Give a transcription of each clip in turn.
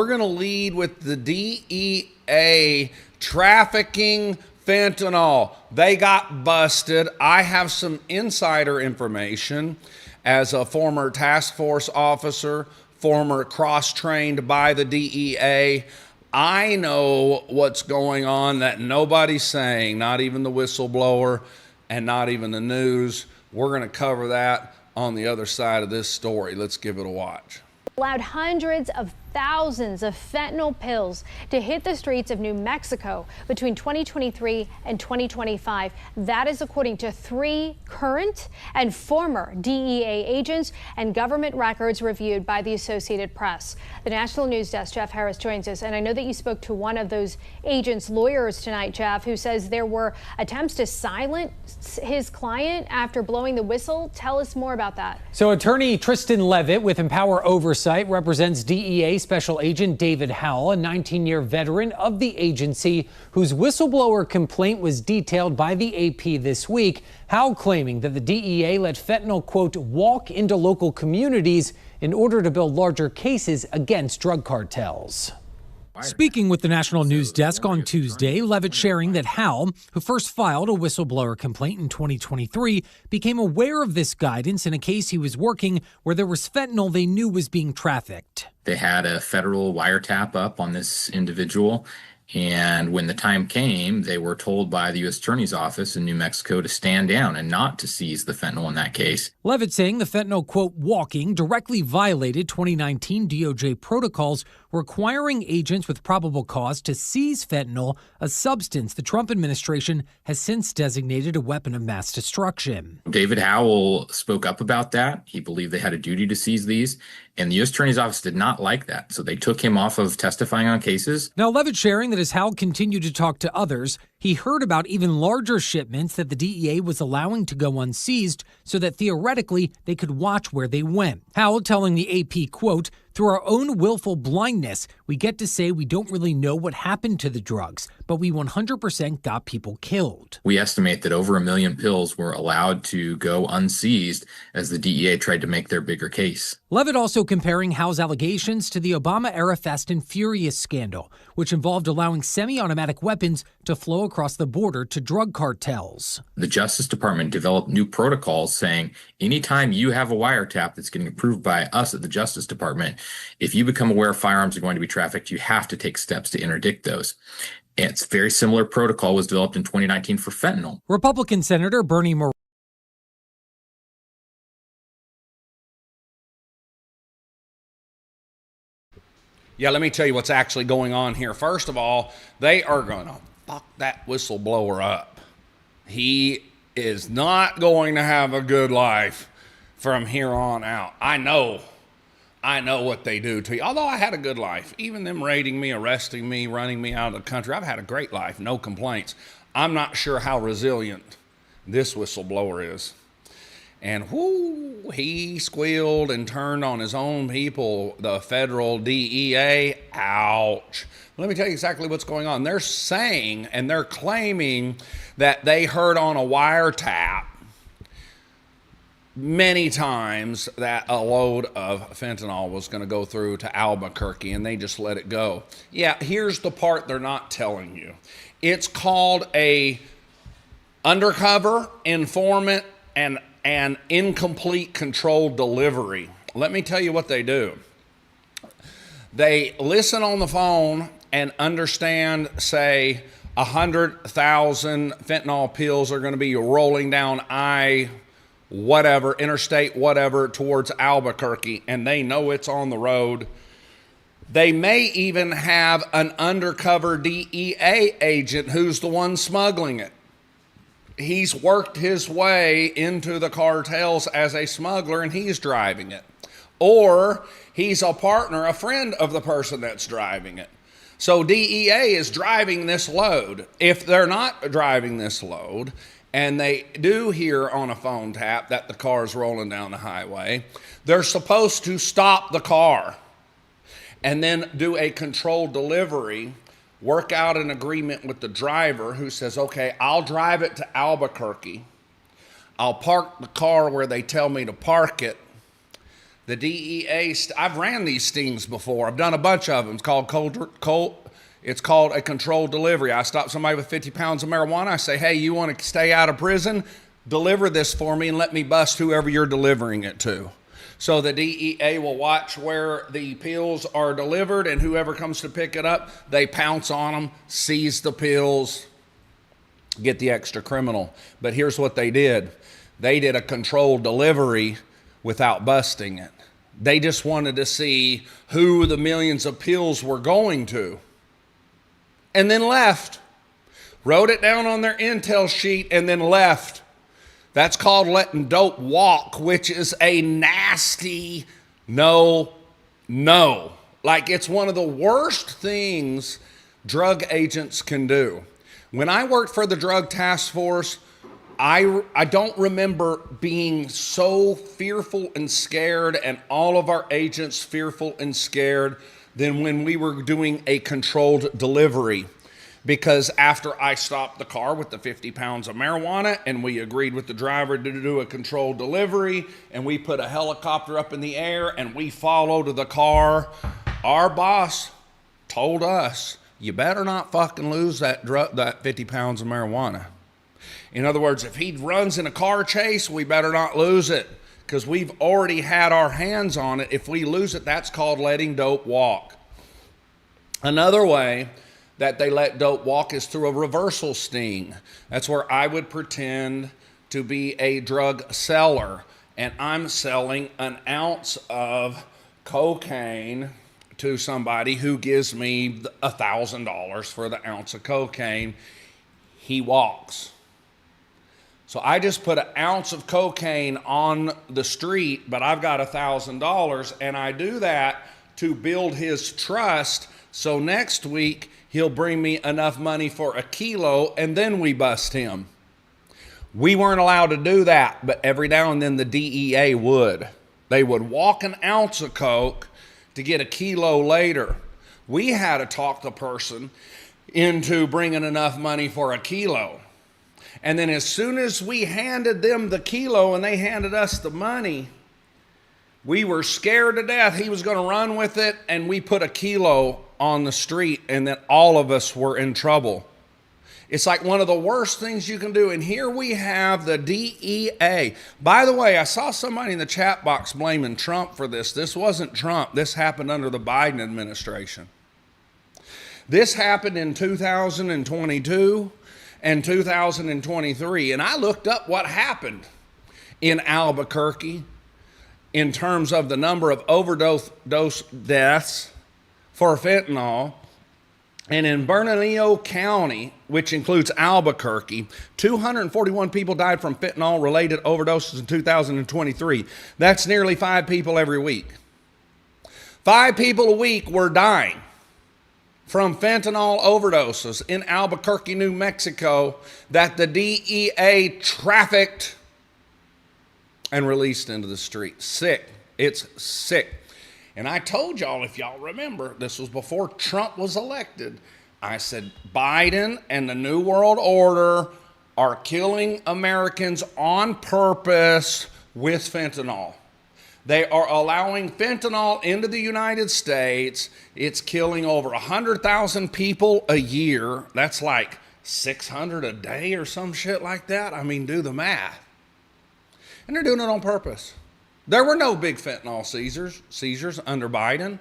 We're going to lead with the DEA trafficking fentanyl. They got busted. I have some insider information as a former task force officer, former cross-trained by the DEA. I know what's going on that nobody's saying, not even the whistleblower and not even the news. We're going to cover that on the other side of this story. Let's give it a watch. Allowed hundreds of thousands of fentanyl pills to hit the streets of New Mexico between 2023 and 2025. That is according to 3 current and former DEA agents and government records reviewed by the Associated Press. The National News Desk, Jeff Harris, joins us. And I know that you spoke to one of those agents' lawyers tonight, Jeff, who says there were attempts to silence his client after blowing the whistle. Tell us more about that. So attorney Tristan Levitt with Empower Oversight represents DEA Special Agent David Howell, a 19-year veteran of the agency whose whistleblower complaint was detailed by the AP this week. Howell claiming that the DEA let fentanyl, quote, walk into local communities in order to build larger cases against drug cartels. Speaking with the National News Desk on Tuesday, Levitt sharing that Howell, who first filed a whistleblower complaint in 2023, became aware of this guidance in a case he was working where there was fentanyl they knew was being trafficked. They had a federal wiretap up on this individual, and when the time came, they were told by the U.S. Attorney's Office in New Mexico to stand down and not to seize the fentanyl in that case. Levitt saying the fentanyl, quote, walking directly violated 2019 DOJ protocols requiring agents with probable cause to seize fentanyl, a substance the Trump administration has since designated a weapon of mass destruction. David Howell spoke up about that. He believed they had a duty to seize these, and the U.S. Attorney's Office did not like that, so they took him off of testifying on cases. Now, Levitt sharing that as Howell continued to talk to others, he heard about even larger shipments that the DEA was allowing to go unseized so that theoretically they could watch where they went. Howell telling the AP, quote, through our own willful blindness, we get to say we don't really know what happened to the drugs, but we 100% got people killed. We estimate that over 1 million pills were allowed to go unseized as the DEA tried to make their bigger case. Levitt also comparing Howell's allegations to the Obama-era Fast and Furious scandal, which involved allowing semi-automatic weapons to flow across the border to drug cartels. The Justice Department developed new protocols saying anytime you have a wiretap that's getting approved by us at the Justice Department, if you become aware firearms are going to be trafficked, you have to take steps to interdict those. And it's a very similar protocol was developed in 2019 for fentanyl. Republican Senator Bernie Moran. Yeah, let me tell you what's actually going on here. First of all, they are going to fuck that whistleblower up. He is not going to have a good life from here on out. I know what they do to you. Although I had a good life, even them raiding me, arresting me, running me out of the country, I've had a great life, no complaints. I'm not sure how resilient this whistleblower is. And whoo, he squealed and turned on his own people, the federal DEA. Ouch. Let me tell you exactly what's going on. They're saying and they're claiming that they heard on a wiretap many times that a load of fentanyl was going to go through to Albuquerque, and they just let it go. Yeah, here's the part they're not telling you. It's called a undercover informant and incomplete controlled delivery. Let me tell you what they do. They listen on the phone and understand, say, 100,000 fentanyl pills are going to be rolling down interstate whatever, towards Albuquerque, and they know it's on the road. They may even have an undercover DEA agent who's the one smuggling it. He's worked his way into the cartels as a smuggler, and he's driving it. Or he's a partner, a friend of the person that's driving it. So DEA is driving this load. If they're not driving this load, and they do hear on a phone tap that the car's rolling down the highway, they're supposed to stop the car and then do a controlled delivery, work out an agreement with the driver who says, okay, I'll drive it to Albuquerque. I'll park the car where they tell me to park it. The DEA, I've ran these stings before. I've done a bunch of them. It's called a controlled delivery. I stop somebody with 50 pounds of marijuana. I say, hey, you want to stay out of prison? Deliver this for me and let me bust whoever you're delivering it to. So the DEA will watch where the pills are delivered, and whoever comes to pick it up, they pounce on them, seize the pills, get the extra criminal. But here's what they did. They did a controlled delivery without busting it. They just wanted to see who the millions of pills were going to. And then left. Wrote it down on their intel sheet and then left. That's called letting dope walk, which is a nasty no. Like, it's one of the worst things drug agents can do. When I worked for the Drug Task Force, I don't remember being so fearful and scared, and all of our agents fearful and scared, than when we were doing a controlled delivery. Because after I stopped the car with the 50 pounds of marijuana and we agreed with the driver to do a controlled delivery and we put a helicopter up in the air and we followed the car, our boss told us, you better not fucking lose that 50 pounds of marijuana. In other words, if he runs in a car chase, we better not lose it because we've already had our hands on it. If we lose it, that's called letting dope walk. Another way that they let dope walk is through a reversal sting. That's where I would pretend to be a drug seller and I'm selling an ounce of cocaine to somebody who gives me $1,000 for the ounce of cocaine. He walks. So I just put an ounce of cocaine on the street, but I've got $1,000, and I do that to build his trust. So next week, he'll bring me enough money for a kilo, and then we bust him. We weren't allowed to do that, but every now and then the DEA would. They would walk an ounce of coke to get a kilo later. We had to talk the person into bringing enough money for a kilo. And then as soon as we handed them the kilo and they handed us the money, we were scared to death he was going to run with it, and we put a kilo on the street, and then all of us were in trouble. It's like one of the worst things you can do. And here we have the DEA. By the way, I saw somebody in the chat box blaming Trump for this. This wasn't Trump. This happened under the Biden administration. This happened in 2022 and 2023. And I looked up what happened in Albuquerque in terms of the number of overdose deaths for fentanyl. And in Bernalillo County, which includes Albuquerque, 241 people died from fentanyl-related overdoses in 2023. That's nearly 5 people every week. 5 people a week were dying from fentanyl overdoses in Albuquerque, New Mexico, that the DEA trafficked and released into the street. Sick. It's sick. And I told y'all, if y'all remember, this was before Trump was elected. I said, Biden and the New World Order are killing Americans on purpose with fentanyl. They are allowing fentanyl into the United States. It's killing over 100,000 people a year. That's like 600 a day or some shit like that. I mean, do the math. And they're doing it on purpose. There were no big fentanyl seizures under Biden.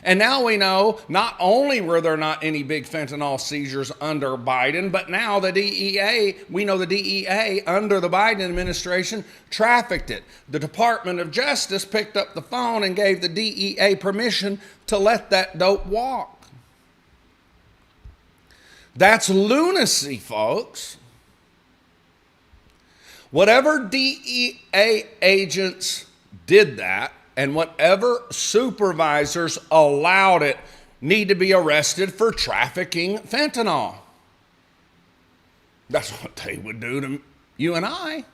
And now we know not only were there not any big fentanyl seizures under Biden, but now the DEA, we know the DEA under the Biden administration trafficked it. The Department of Justice picked up the phone and gave the DEA permission to let that dope walk. That's lunacy, folks. Whatever DEA agents did that, and whatever supervisors allowed it, need to be arrested for trafficking fentanyl. That's what they would do to you and I.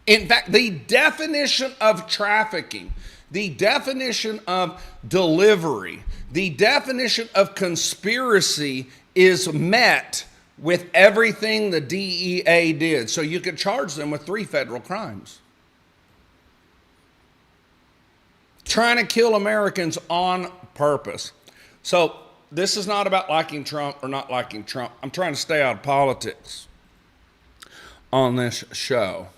In fact, the definition of trafficking, the definition of delivery, the definition of conspiracy is met with everything the DEA did. So you could charge them with 3 federal crimes. trying to kill Americans on purpose. So this is not about liking Trump or not liking Trump. I'm trying to stay out of politics on this show.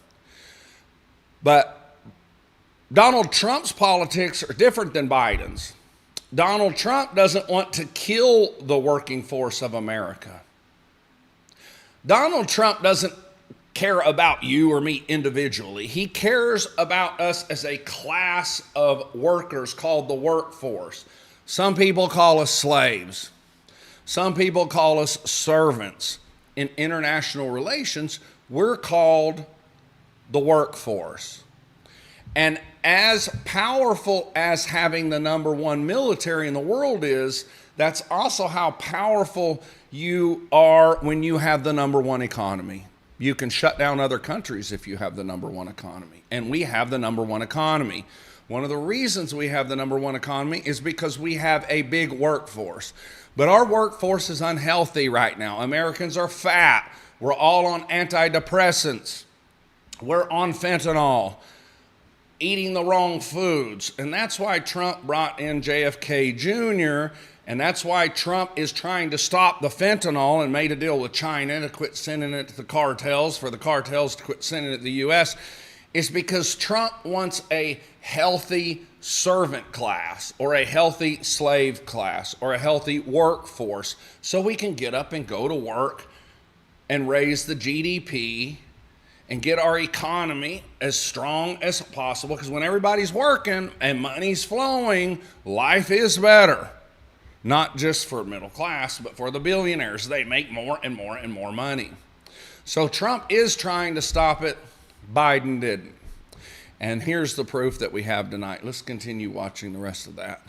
But Donald Trump's politics are different than Biden's. Donald Trump doesn't want to kill the working force of America. Donald Trump doesn't care about you or me individually. He cares about us as a class of workers called the workforce. Some people call us slaves. Some people call us servants. In international relations, we're called the workforce. And as powerful as having the number one military in the world is, that's also how powerful you are when you have the number one economy. You can shut down other countries if you have the number one economy. And we have the number one economy. One of the reasons we have the number one economy is because we have a big workforce. But our workforce is unhealthy right now. Americans are fat. We're all on antidepressants. We're on fentanyl, eating the wrong foods. And that's why Trump brought in JFK Jr., and that's why Trump is trying to stop the fentanyl and made a deal with China to quit sending it to the cartels, for the cartels to quit sending it to the U.S., is because Trump wants a healthy servant class or a healthy slave class or a healthy workforce so we can get up and go to work and raise the GDP and get our economy as strong as possible, because when everybody's working and money's flowing, life is better. Not just for middle class, but for the billionaires. They make more and more and more money. So Trump is trying to stop it. Biden didn't. And here's the proof that we have tonight. Let's continue watching the rest of that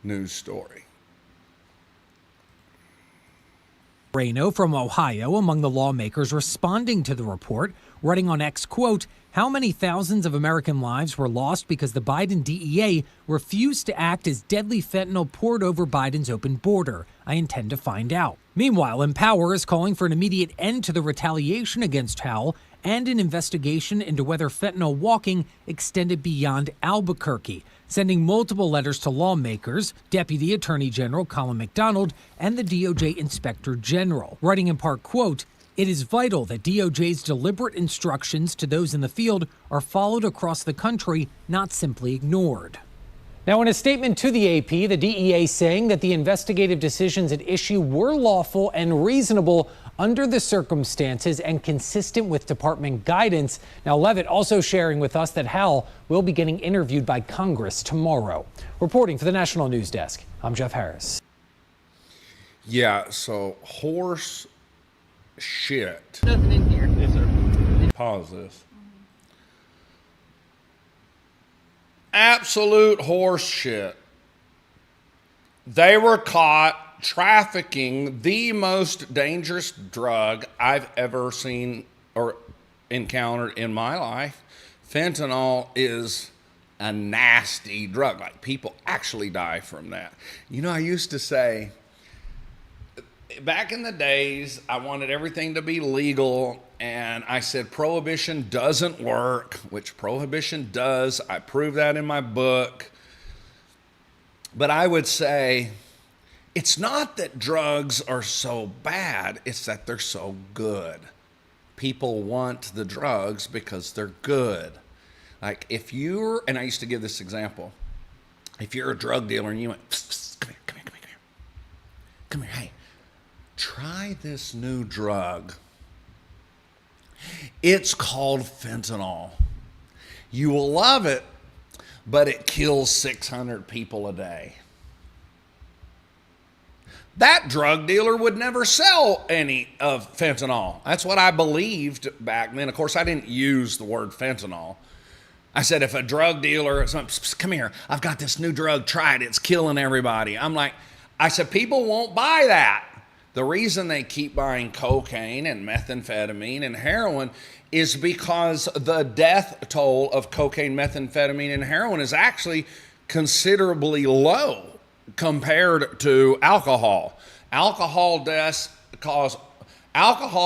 news story. Reno from Ohio among the lawmakers responding to the report, writing on X, quote, "How many thousands of American lives were lost because the Biden DEA refused to act as deadly fentanyl poured over Biden's open border? I intend to find out." Meanwhile, Empower is calling for an immediate end to the retaliation against Howell and an investigation into whether fentanyl walking extended beyond Albuquerque, sending multiple letters to lawmakers, Deputy Attorney General Colin McDonald, and the DOJ Inspector General, writing in part, quote, "It is vital that DOJ's deliberate instructions to those in the field are followed across the country, not simply ignored." Now, in a statement to the AP, the DEA saying that the investigative decisions at issue were lawful and reasonable under the circumstances and consistent with department guidance. Now, Levitt also sharing with us that Howell will be getting interviewed by Congress tomorrow. Reporting for the National News Desk, I'm Jeff Harris. Yeah, so horse shit. Nothing in here. Yes, sir. Pause this. Absolute horse shit. They were caught trafficking the most dangerous drug I've ever seen or encountered in my life. Fentanyl is a nasty drug. Like, people actually die from that. You know, I used to say, back in the days, I wanted everything to be legal, and I said prohibition doesn't work, which prohibition does. I prove that in my book. But I would say, it's not that drugs are so bad, it's that they're so good. People want the drugs because they're good. Like, if you're, and I used to give this example, if you're a drug dealer and you went, psst, psst, come here, come here, hey, try this new drug. It's called fentanyl. You will love it, but it kills 600 people a day. That drug dealer would never sell any of fentanyl. That's what I believed back then. Of course, I didn't use the word fentanyl. I said, if a drug dealer, come here, I've got this new drug, try it, it's killing everybody. I said, people won't buy that. The reason they keep buying cocaine and methamphetamine and heroin is because the death toll of cocaine, methamphetamine, and heroin is actually considerably low compared to alcohol. Alcohol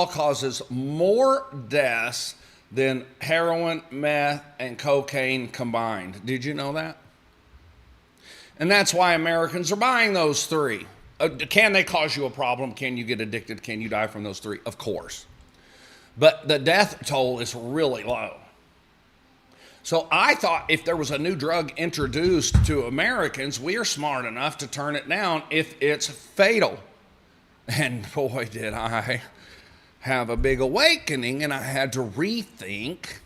causes more deaths than heroin, meth, and cocaine combined. Did you know that? And that's why Americans are buying those three. Can they cause you a problem? Can you get addicted? Can you die from those three? Of course. But the death toll is really low. So I thought if there was a new drug introduced to Americans, we are smart enough to turn it down if it's fatal. And boy, did I have a big awakening, and I had to rethink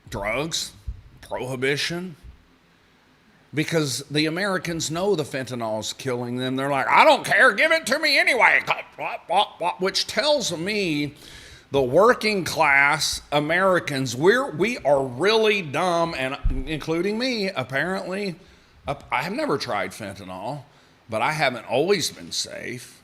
drugs, prohibition, because the Americans know the fentanyl is killing them. They're like, I don't care, give it to me anyway, which tells me the working class Americans, we are really dumb, and including me, apparently. I have never tried fentanyl, but I haven't always been safe.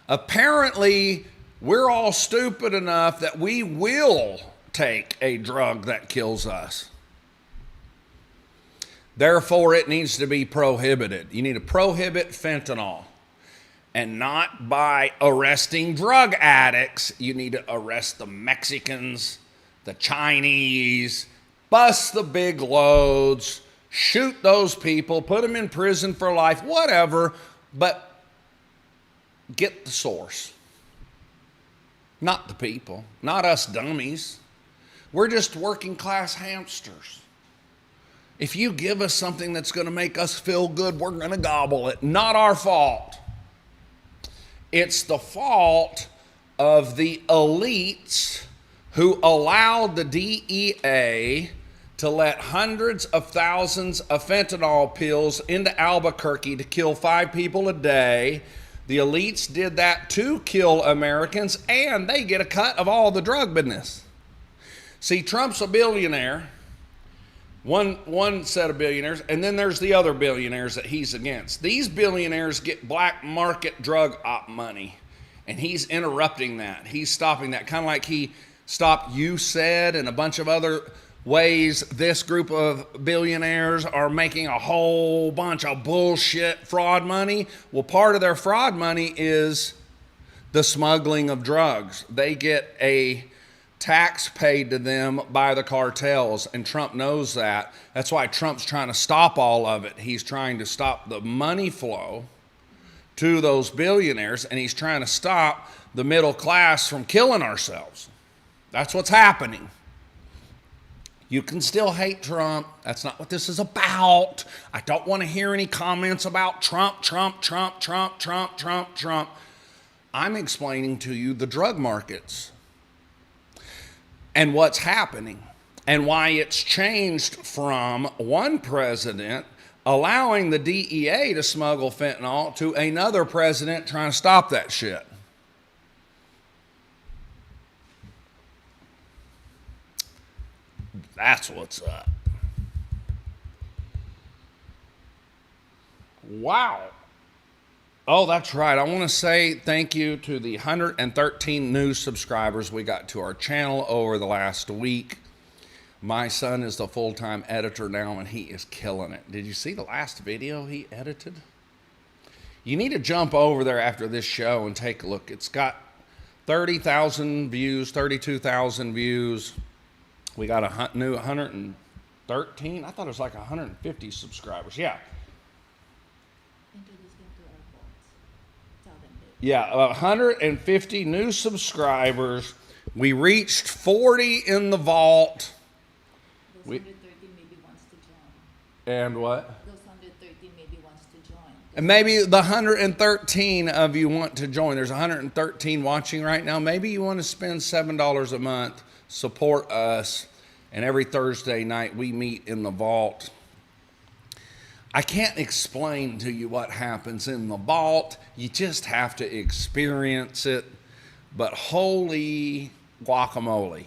Apparently, we're all stupid enough that we will take a drug that kills us. Therefore, it needs to be prohibited. You need to prohibit fentanyl. And not by arresting drug addicts. You need to arrest the Mexicans, the Chinese, bust the big loads, shoot those people, put them in prison for life, whatever, but get the source. Not the people, not us dummies. We're just working class hamsters. If you give us something that's going to make us feel good, we're going to gobble it. Not our fault. It's the fault of the elites who allowed the DEA to let hundreds of thousands of fentanyl pills into Albuquerque to kill 5 people a day. The elites did that to kill Americans, and they get a cut of all the drug business. See, Trump's a billionaire. One set of billionaires, and then there's the other billionaires that he's against. These billionaires get black market drug op money, and he's interrupting that. He's stopping that, kind of like he stopped USAID and a bunch of other ways this group of billionaires are making a whole bunch of bullshit fraud money. Well, part of their fraud money is the smuggling of drugs. They get a tax paid to them by the cartels, and Trump knows that. That's why Trump's trying to stop all of it. He's trying to stop the money flow to those billionaires, and he's trying to stop the middle class from killing ourselves. That's what's happening. You can still hate Trump. That's not what this is about. I don't want to hear any comments about Trump. I'm explaining to you the drug markets and what's happening, and why it's changed from one president allowing the DEA to smuggle fentanyl to another president trying to stop that shit. That's what's up. Wow. Oh, that's right. I want to say thank you to the 113 new subscribers we got to our channel over the last week. My son is the full-time editor now, and he is killing it. Did you see the last video he edited? You need to jump over there after this show and take a look. It's got 30,000 views, 32,000 views. We got a new 113. I thought it was like 150 subscribers. Yeah. Yeah, 150 new subscribers. We reached 40 in the vault. Those 113 maybe wants to join. And what? Those 113 maybe wants to join. And maybe the 113 of you want to join. There's 113 watching right now. Maybe you want to spend $7 a month, support us, and every Thursday night we meet in the vault. I can't explain to you what happens in the vault. You just have to experience it. But holy guacamole.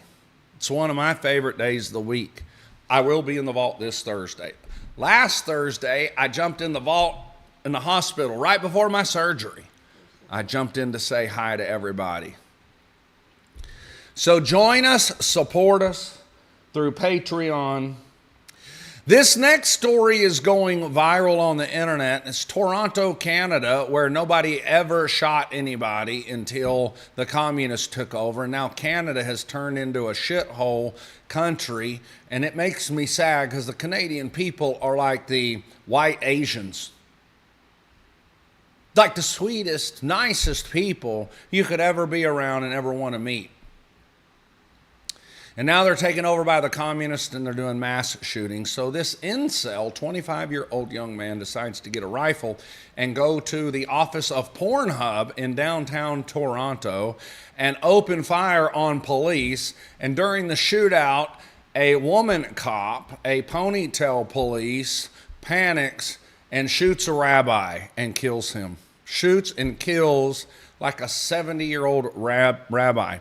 It's one of my favorite days of the week. I will be in the vault this Thursday. Last Thursday, I jumped in the vault in the hospital right before my surgery. I jumped in to say hi to everybody. So join us, support us through Patreon. This next story is going viral on the internet. It's Toronto, Canada, where nobody ever shot anybody until the communists took over. Now Canada has turned into a shithole country, and it makes me sad because the Canadian people are like the white Asians. Like the sweetest, nicest people you could ever be around and ever want to meet. And now they're taken over by the communists and they're doing mass shootings. So this incel, 25-year-old young man, decides to get a rifle and go to the office of Pornhub in downtown Toronto and open fire on police. And during the shootout, a woman cop, a ponytail police, panics and shoots a rabbi and kills him. Shoots and kills like a 70-year-old rabbi.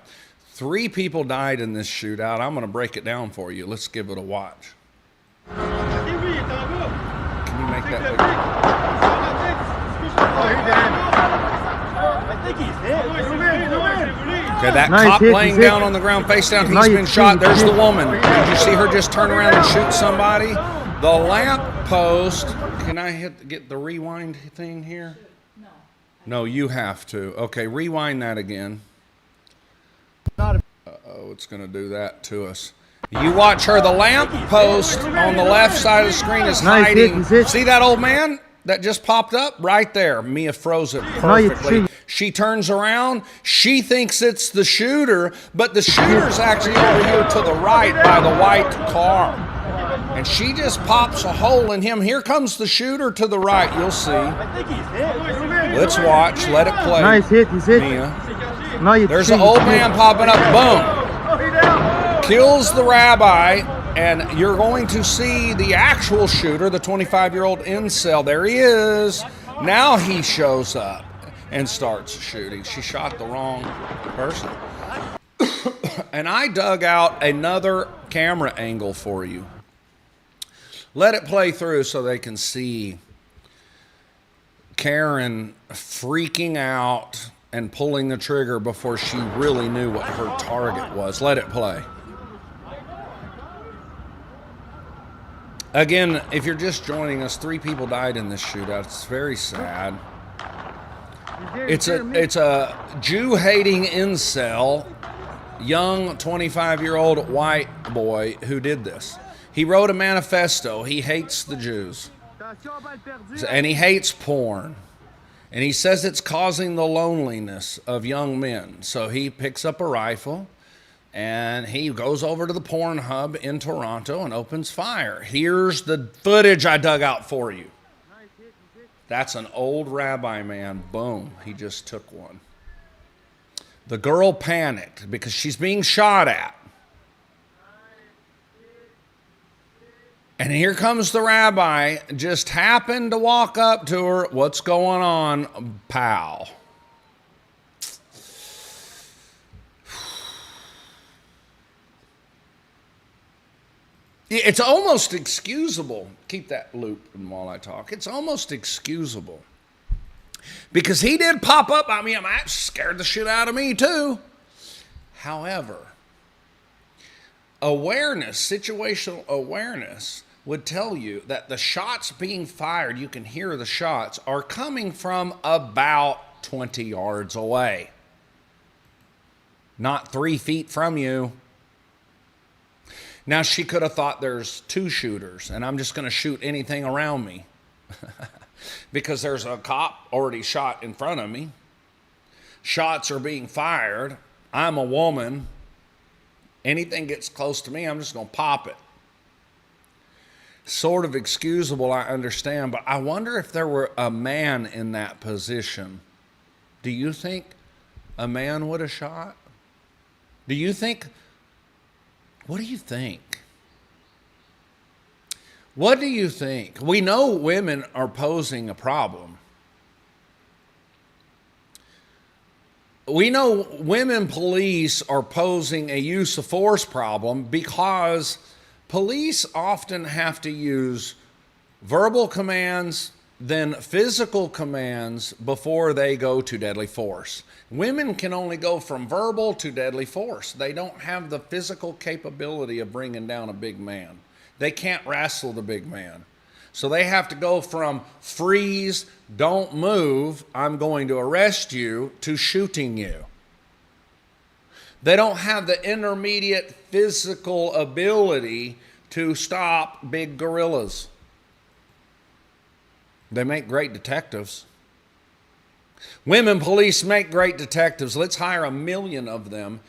3 people died in this shootout. I'm going to break it down for you. Let's give it a watch. Can you make that bigger? I think he's hit. Okay, that cop laying down on the ground, face down, he's been shot. There's the woman. Did you see her just turn around and shoot somebody? The lamp post. Can I get the rewind thing here? No, you have to. Okay, rewind that again. Uh-oh, it's going to do that to us. You watch her. The lamp post on the left side of the screen is hiding. See that old man that just popped up? Right there. Mia froze it perfectly. She turns around. She thinks it's the shooter, but the shooter's actually over here to the right by the white car. And she just pops a hole in him. Here comes the shooter to the right. You'll see. Let's watch. Let it play. Nice hit. He's hit. Mia. There's an old man popping up. Boom. Kills the rabbi. And you're going to see the actual shooter, the 25-year-old incel. There he is. Now he shows up and starts shooting. She shot the wrong person. And I dug out another camera angle for you. Let it play through so they can see Karen freaking out and pulling the trigger before she really knew what her target was. Let it play. Again, if you're just joining us, 3 people died in this shootout. It's very sad. It's a Jew-hating incel, young 25-year-old white boy who did this. He wrote a manifesto. He hates the Jews. And he hates porn. And he says it's causing the loneliness of young men. So he picks up a rifle and he goes over to the Pornhub in Toronto and opens fire. Here's the footage I dug out for you. That's an old rabbi man. Boom. He just took one. The girl panicked because she's being shot at. And here comes the rabbi, just happened to walk up to her. What's going on, pal? It's almost excusable. Keep that loop while I talk. It's almost excusable. Because he did pop up. I mean, that scared the shit out of me too. However, situational awareness would tell you that the shots being fired, you can hear the shots, are coming from about 20 yards away. Not 3 feet from you. Now, she could have thought there's 2 shooters, and I'm just going to shoot anything around me. Because there's a cop already shot in front of me. Shots are being fired. I'm a woman. Anything gets close to me, I'm just going to pop it. Sort of excusable, I understand, but I wonder if there were a man in that position. Do you think a man would have shot? What do you think? What do you think? We know women are posing a problem. We know women police are posing a use of force problem because police often have to use verbal commands, then physical commands before they go to deadly force. Women can only go from verbal to deadly force. They don't have the physical capability of bringing down a big man. They can't wrestle the big man. So they have to go from freeze, don't move, I'm going to arrest you, to shooting you. They don't have the intermediate physical ability to stop big gorillas. They make great detectives. Women police make great detectives. Let's hire 1 million of them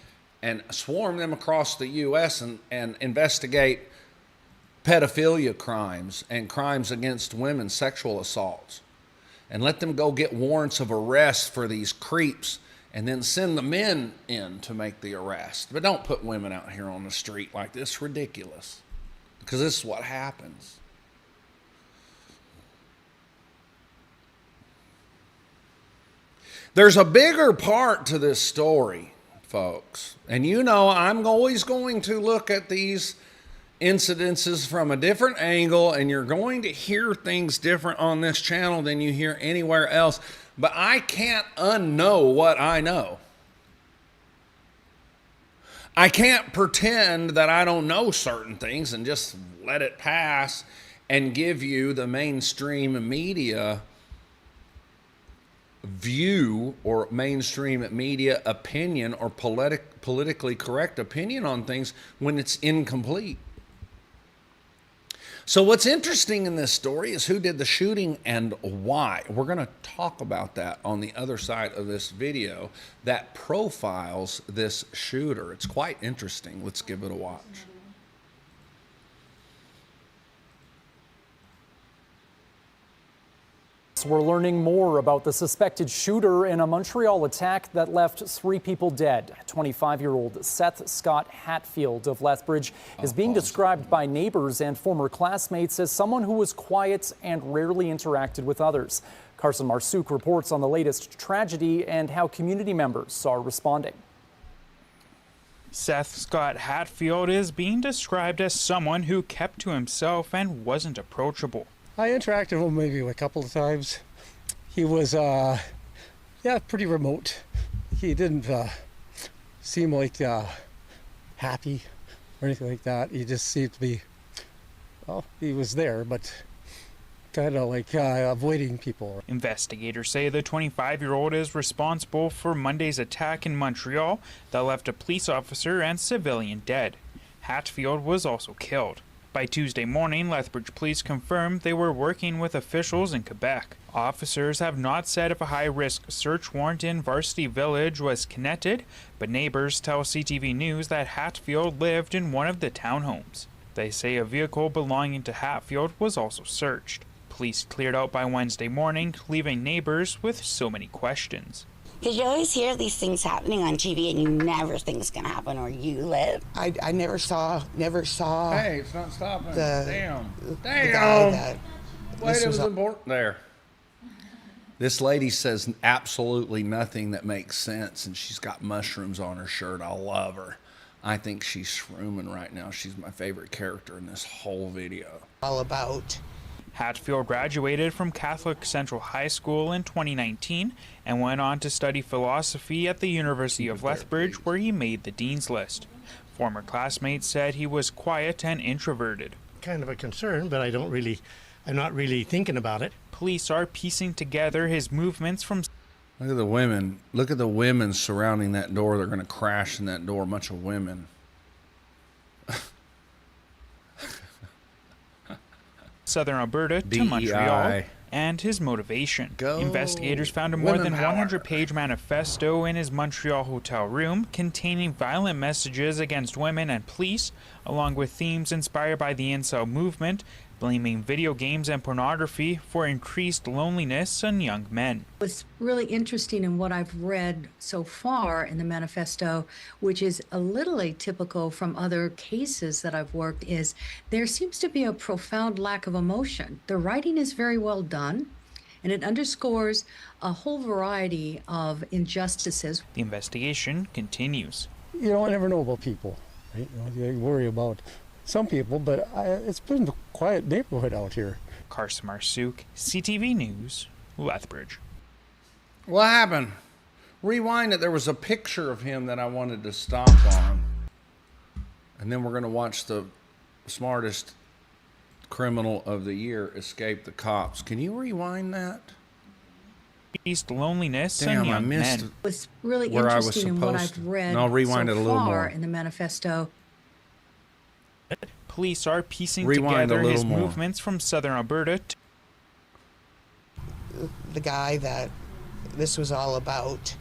and swarm them across the U.S. and investigate pedophilia crimes and crimes against women, sexual assaults. And let them go get warrants of arrest for these creeps and then send the men in to make the arrest. But don't put women out here on the street like this. It's ridiculous. Because this is what happens. There's a bigger part to this story, folks. And you know I'm always going to look at these incidences from a different angle, and you're going to hear things different on this channel than you hear anywhere else. But I can't unknow what I know. I can't pretend that I don't know certain things and just let it pass and give you the mainstream media view or mainstream media opinion or politically correct opinion on things when it's incomplete. So what's interesting in this story is who did the shooting and why. We're going to talk about that on the other side of this video that profiles this shooter. It's quite interesting. Let's give it a watch. We're learning more about the suspected shooter in a Montreal attack that left 3 people dead. 25-year-old Seth Scott Hatfield of Lethbridge is being described by neighbors and former classmates as someone who was quiet and rarely interacted with others. Carson Marsouk reports on the latest tragedy and how community members are responding. Seth Scott Hatfield is being described as someone who kept to himself and wasn't approachable. I interacted with him maybe a couple of times. He was, pretty remote. He didn't seem like happy or anything like that. He just seemed to be, well, he was there, but kind of like avoiding people. Investigators say the 25-year-old is responsible for Monday's attack in Montreal that left a police officer and civilian dead. Hatfield was also killed. By Tuesday morning, Lethbridge police confirmed they were working with officials in Quebec. Officers have not said if a high-risk search warrant in Varsity Village was connected, but neighbors tell CTV News that Hatfield lived in one of the townhomes. They say a vehicle belonging to Hatfield was also searched. Police cleared out by Wednesday morning, leaving neighbors with so many questions. Because you always hear these things happening on TV and you never think it's going to happen where you live. I never saw. Hey, it's not stopping. Damn. That Wait, it was important there. This lady says absolutely nothing that makes sense, and she's got mushrooms on her shirt. I love her. I think she's shrooming right now. She's my favorite character in this whole video. All about. Hatfield graduated from Catholic Central High School in 2019 and went on to study philosophy at the University of Lethbridge, where he made the dean's list. Former classmates said he was quiet and introverted. Kind of a concern, but I'm not really thinking about it. Police are piecing together his movements from... Look at the women. Look at the women surrounding that door. They're going to crash in that door. A bunch of women. Southern Alberta to DEI. Montreal, and his motivation. Investigators found a more than 100-page manifesto in his Montreal hotel room containing violent messages against women and police, along with themes inspired by the incel movement, blaming video games and pornography for increased loneliness in young men. What's really interesting in what I've read so far in the manifesto, which is a little atypical from other cases that I've worked, is there seems to be a profound lack of emotion. The writing is very well done, and it underscores a whole variety of injustices. The investigation continues. You don't never know about people, right? You worry about some people, but it's been a quiet neighborhood out here. Carson Marsouk, CTV News, Lethbridge. What happened? Rewind it. There was a picture of him that I wanted to stop on. And then we're going to watch the smartest criminal of the year escaped the cops. Can you rewind that? Increased loneliness Damn, in I young missed men. What's really where I was interesting in what supposed I've to. read No, rewind so it a little far more. in the manifesto. Police are piecing Rewind a together little his more. movements from southern Alberta to The guy that this was all about.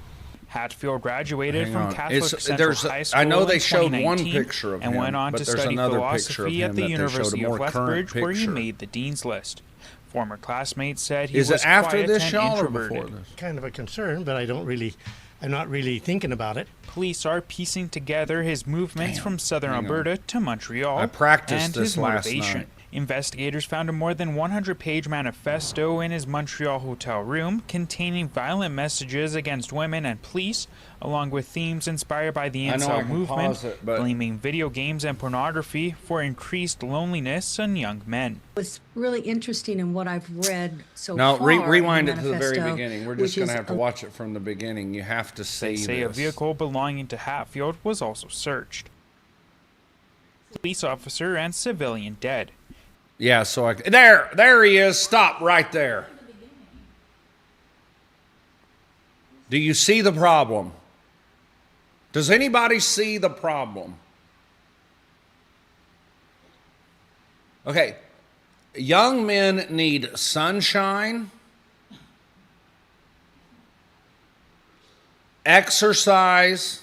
Hatfield graduated Hang from on. Catholic It's- Central there's a- High School I know they in showed one 2019 picture of and him, went on but to there's study another picture of philosophy him at the that they showed, a University more of current Lethbridge, where he picture. made the dean's list. Former classmates said he Is was it after quiet this, and y'all, or introverted. before this? Kind of a concern, but I'm not really thinking about it. Police are piecing together his movements from southern Hang on. Alberta to Montreal I practiced and this his last motivation. night. Investigators found a more than 100-page manifesto in his Montreal hotel room containing violent messages against women and police, along with themes inspired by the I know I incel can movement, pause it, but- blaming video games and pornography for increased loneliness in young men. What's really interesting in what I've read so No, far rewind in it the to the very manifesto, beginning. We're which just going to is have to watch it from the beginning. You have to see They say a this. vehicle belonging to Hatfield was also searched. Police officer and civilian dead. Yeah, so there he is. Stop right there. Do you see the problem? Does anybody see the problem? Okay, young men need sunshine, exercise,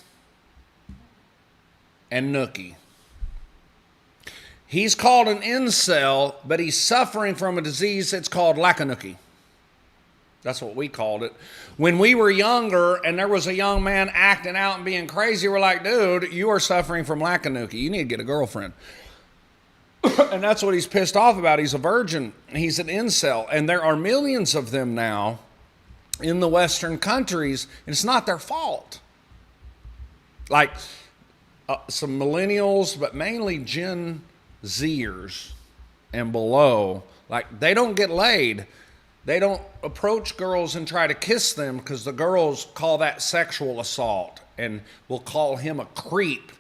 and nookie. He's called an incel, but he's suffering from a disease that's called lakanookie. That's what we called it. When we were younger and there was a young man acting out and being crazy, we're like, dude, you are suffering from lakanookie. You need to get a girlfriend. And that's what he's pissed off about. He's a virgin. He's an incel. And there are millions of them now in the Western countries, and it's not their fault. Like some millennials, but mainly Gen Zers and below, like they don't get laid. They don't approach girls and try to kiss them because the girls call that sexual assault and will call him a creep.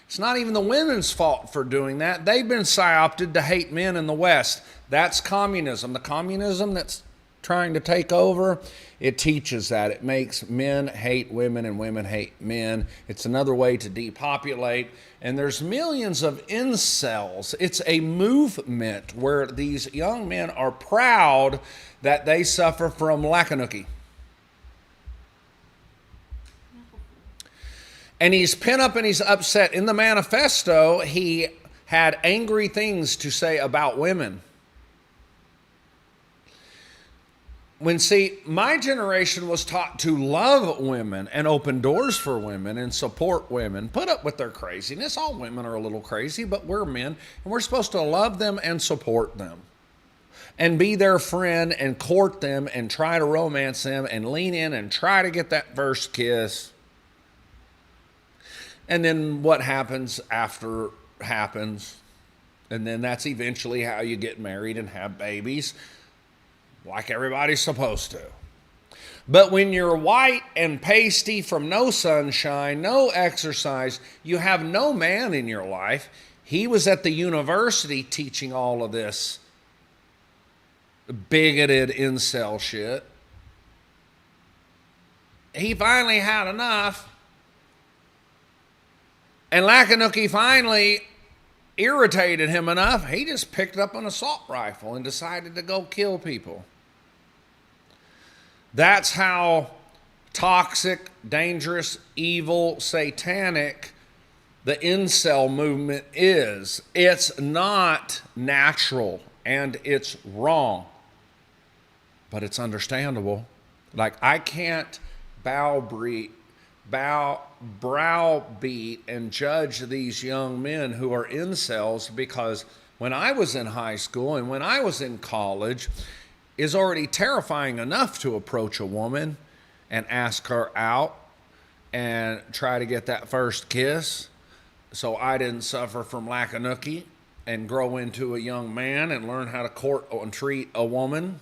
It's not even the women's fault for doing that. They've been psyopted to hate men in the West. That's communism. The communism that's trying to take over, it teaches that. It makes men hate women and women hate men. It's another way to depopulate. And there's millions of incels. It's a movement where these young men are proud that they suffer from lakanookie. And he's pent up and he's upset. In the manifesto, he had angry things to say about women. See, my generation was taught to love women and open doors for women and support women, put up with their craziness. All women are a little crazy, but we're men, and we're supposed to love them and support them and be their friend and court them and try to romance them and lean in and try to get that first kiss. And then what happens after happens. And then that's eventually how you get married and have babies, like everybody's supposed to. But when you're white and pasty from no sunshine, no exercise, you have no man in your life. He was at the university teaching all of this bigoted incel shit. He finally had enough. And lakanookie finally irritated him enough, he just picked up an assault rifle and decided to go kill people. That's how toxic, dangerous, evil, satanic the incel movement is. It's not natural and it's wrong, but it's understandable. Like, I can't browbeat and judge these young men who are incels, because when I was in high school and when I was in college, it's already terrifying enough to approach a woman and ask her out and try to get that first kiss. So I didn't suffer from lakanookie and grow into a young man and learn how to court and treat a woman.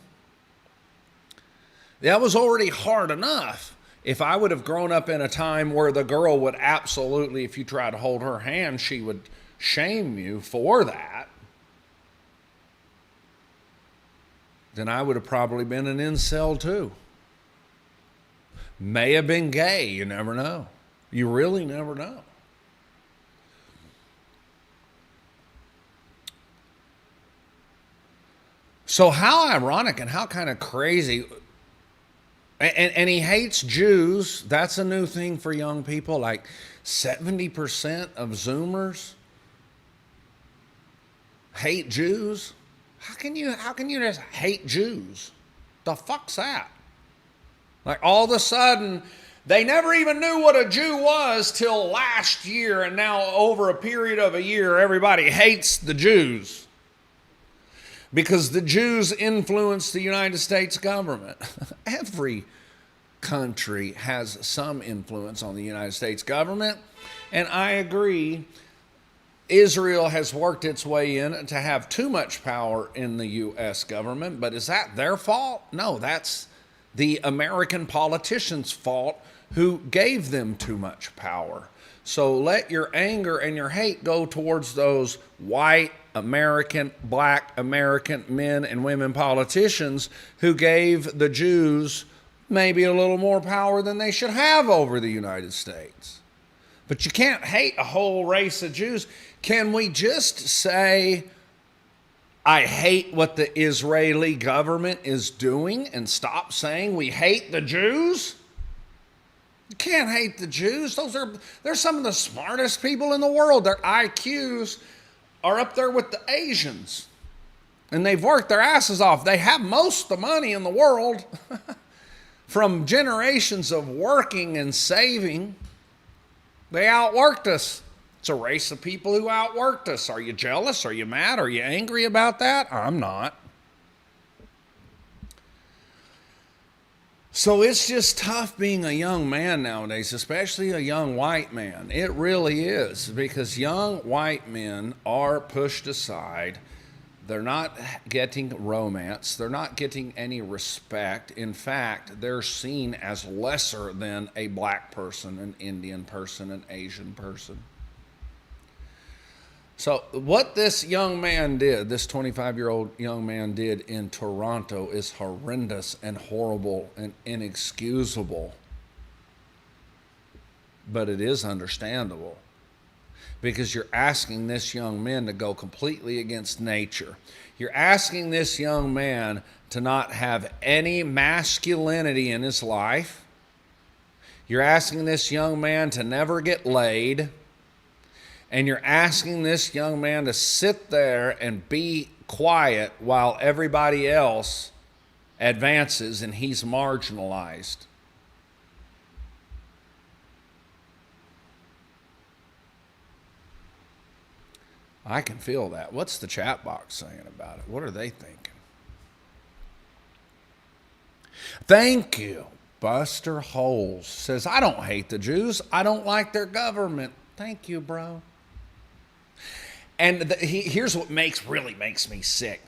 That was already hard enough. If I would have grown up in a time where the girl would absolutely, if you tried to hold her hand, she would shame you for that. then I would have probably been an incel too. May have been gay, you never know. You really never know. So how ironic and how kind of crazy. And he hates Jews. That's a new thing for young people. Like 70% of Zoomers hate Jews. How can you just hate Jews? The fuck's that? Like all of a sudden, they never even knew what a Jew was till last year, and now over a period of a year, everybody hates the Jews. Because the Jews influence the United States government. Every country has some influence on the United States government. And I agree, Israel has worked its way in to have too much power in the U.S. government. But is that their fault? No, that's the American politicians' fault who gave them too much power. So let your anger and your hate go towards those white American, black American men and women politicians who gave the Jews maybe a little more power than they should have over the United States. But you can't hate a whole race of Jews. Can we just say, I hate what the Israeli government is doing, and stop saying we hate the Jews? You can't hate the Jews. They're some of the smartest people in the world. Their IQs are up there with the Asians. And they've worked their asses off. They have most of the money in the world from generations of working and saving. They outworked us. It's a race of people who outworked us. Are you jealous? Are you mad? Are you angry about that? I'm not. So it's just tough being a young man nowadays, especially a young white man. It really is, because young white men are pushed aside. They're not getting romance. They're not getting any respect. In fact, they're seen as lesser than a black person, an Indian person, an Asian person. So what this young man did, this 25-year-old young man did in Toronto is horrendous and horrible and inexcusable. But it is understandable, because you're asking this young man to go completely against nature. You're asking this young man to not have any masculinity in his life. You're asking this young man to never get laid. And you're asking this young man to sit there and be quiet while everybody else advances and he's marginalized. I can feel that. What's the chat box saying about it? What are they thinking? Thank you. Buster Holes says, I don't hate the Jews. I don't like their government. Thank you, bro. And here's what really makes me sick.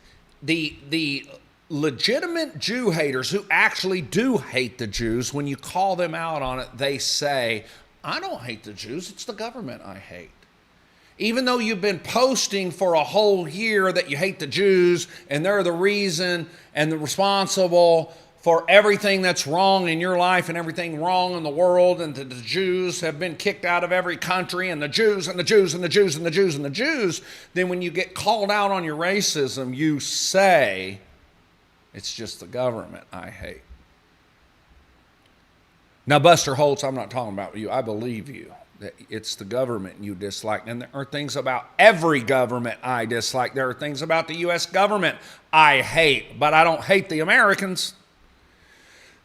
The legitimate Jew haters who actually do hate the Jews, when you call them out on it, they say, I don't hate the Jews. It's the government I hate. Even though you've been posting for a whole year that you hate the Jews and they're the reason and the responsible for everything that's wrong in your life and everything wrong in the world, and that the Jews have been kicked out of every country, and the Jews and the Jews and the Jews and the Jews and the Jews, then when you get called out on your racism, you say, it's just the government I hate. Now, Buster Holtz, I'm not talking about you. I believe you. That it's the government you dislike. And there are things about every government I dislike. There are things about the U.S. government I hate, but I don't hate the Americans.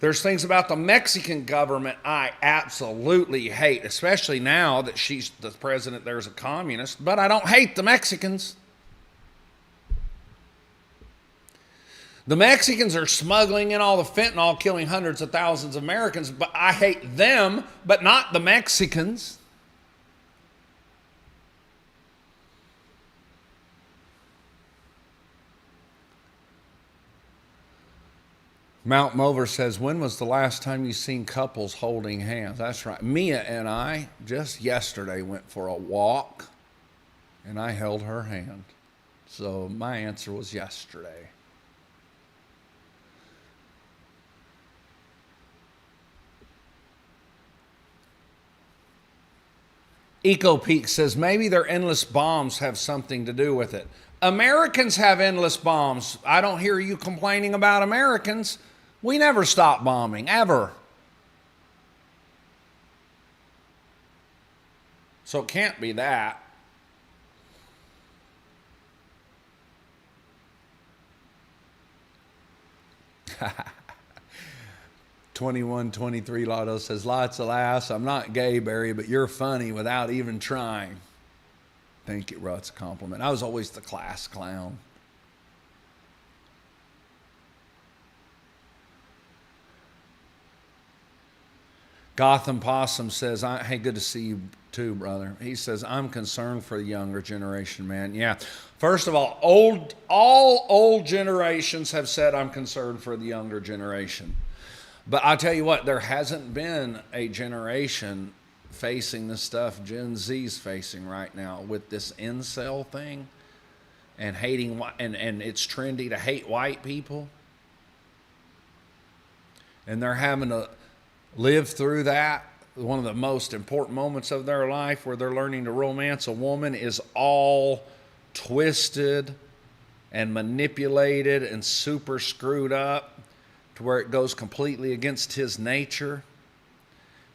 There's things about the Mexican government I absolutely hate, especially now that she's the president there's a communist, but I don't hate the Mexicans. The Mexicans are smuggling in all the fentanyl, killing hundreds of thousands of Americans, but I hate them, but not the Mexicans. Mount Mover says, when was the last time you seen couples holding hands? That's right. Mia and I just yesterday went for a walk, and I held her hand. So my answer was yesterday. EcoPeak says maybe their endless bombs have something to do with it. Americans have endless bombs. I don't hear you complaining about Americans. We never stop bombing, ever. So it can't be that. $21.23 Lotto says, lots of laughs. I'm not gay, Barry, but you're funny without even trying. Thank you, bro. It's a compliment. I was always the class clown. Gotham Possum says, hey, good to see you too, brother. He says, I'm concerned for the younger generation, man. Yeah. First of all old generations have said I'm concerned for the younger generation. But I'll tell you what, there hasn't been a generation facing the stuff Gen Z's facing right now with this incel thing and hating, and it's trendy to hate white people. And they're having to live through that. One of the most important moments of their life where they're learning to romance a woman is all twisted and manipulated and super screwed up to where it goes completely against his nature.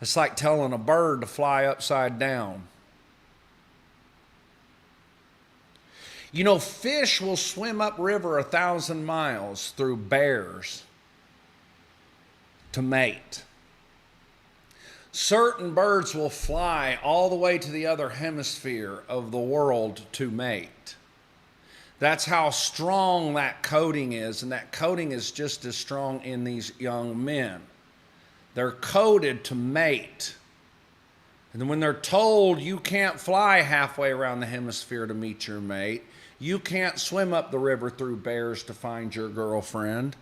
It's like telling a bird to fly upside down. You know, fish will swim upriver 1,000 miles through bears to mate. Certain birds will fly all the way to the other hemisphere of the world to mate. That's how strong that coding is, and that coding is just as strong in these young men. They're coded to mate. And then when they're told you can't fly halfway around the hemisphere to meet your mate, you can't swim up the river through bears to find your girlfriend.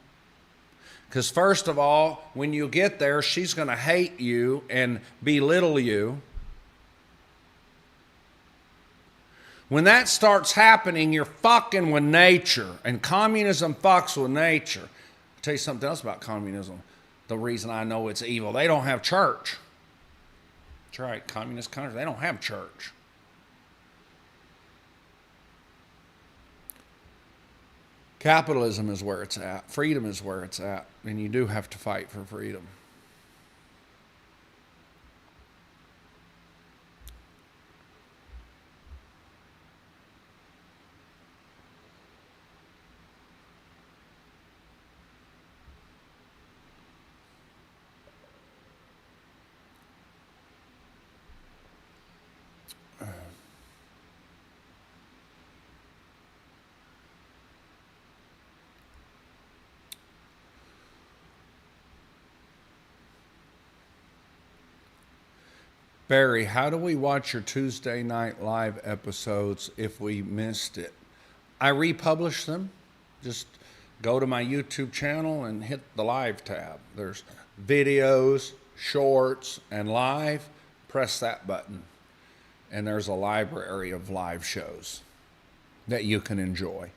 Because first of all, when you get there, she's going to hate you and belittle you. When that starts happening, you're fucking with nature. And communism fucks with nature. I'll tell you something else about communism. The reason I know it's evil, they don't have church. That's right, communist countries, they don't have church. Capitalism is where it's at. Freedom is where it's at. And you do have to fight for freedom. Barry, how do we watch your Tuesday Night Live episodes if we missed it? I republish them. Just go to my YouTube channel and hit the live tab. There's videos, shorts, and live. Press that button. And there's a library of live shows that you can enjoy.